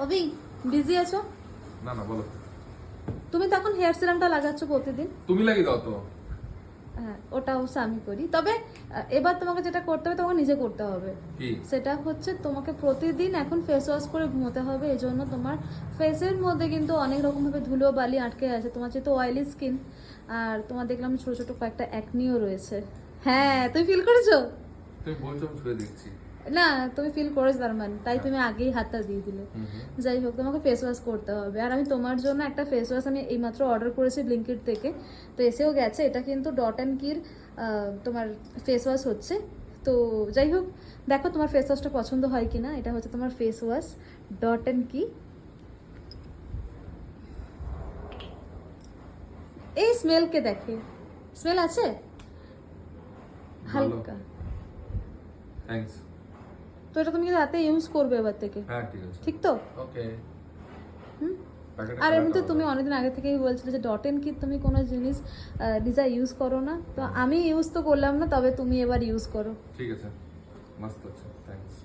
অভি busy আছো? না না বলো। তুমি তো এখন হেয়ার সিরামটা লাগাচ্ছ প্রতিদিন। তুমি লাগিয়ে দাও তো। হ্যাঁ, ওটা অবশ্য আমি করি। তবে এবার তোমাকে যেটা করতে হবে তোমাকে নিজে করতে হবে। কি? সেটা হচ্ছে তোমাকে প্রতিদিন এখন ফেস ওয়াশ করে ঘুমোতে হবে। এই জন্য তোমার ফেসের মধ্যে কিন্তু অনেক রকমভাবে ধুলো বালি আটকে আছে। তোমার যেহেতু অয়েলি স্কিন, আর তোমার দেখলাম ছোট ছোট কয়েকটা অ্যাকনিও রয়েছে। হ্যাঁ, তুমি ফিল করেছো? তুমি বলছো আমি ছুঁয়ে দেখছি। না, তুমি ফিল করেছো তার মানে, তাই তুমি আগেই হাতটা দিয়ে দিলে। যাই হোক, তোমাকে ফেস ওয়াশ করতে হবে। আর আমি তোমার জন্য একটা ফেস ওয়াশ আমি এইমাত্র অর্ডার করেছি ব্লিঙ্কিট থেকে, তো এসেও গেছে। এটা কিন্তু ডট অ্যান্ড কির তোমার ফেস ওয়াশ হচ্ছে। তো যাই হোক, দেখো তোমার ফেস ওয়াশটা পছন্দ হয় কিনা। এটা হচ্ছে তোমার ফেস ওয়াশ ডট অ্যান্ড কি। এই স্মেলকে দেখে, স্মেল আছে হালকা। থ্যাঙ্কস। তো এটা তুমি রাতে ইউজ করবে এবার থেকে, হ্যাঁ ঠিক আছে। ঠিক তো? ওকে। হুম। আর এমনিতে তুমি অনেকদিন আগে থেকেই বলছিলে যে ডট এন্ড কি তুমি কোনো জিনিস নিজে ইউজ করো না, তো আমি ইউজ তো করলাম না, তবে তুমি এবার ইউজ করো। ঠিক আছে, মস্ত আছে, থ্যাঙ্কস।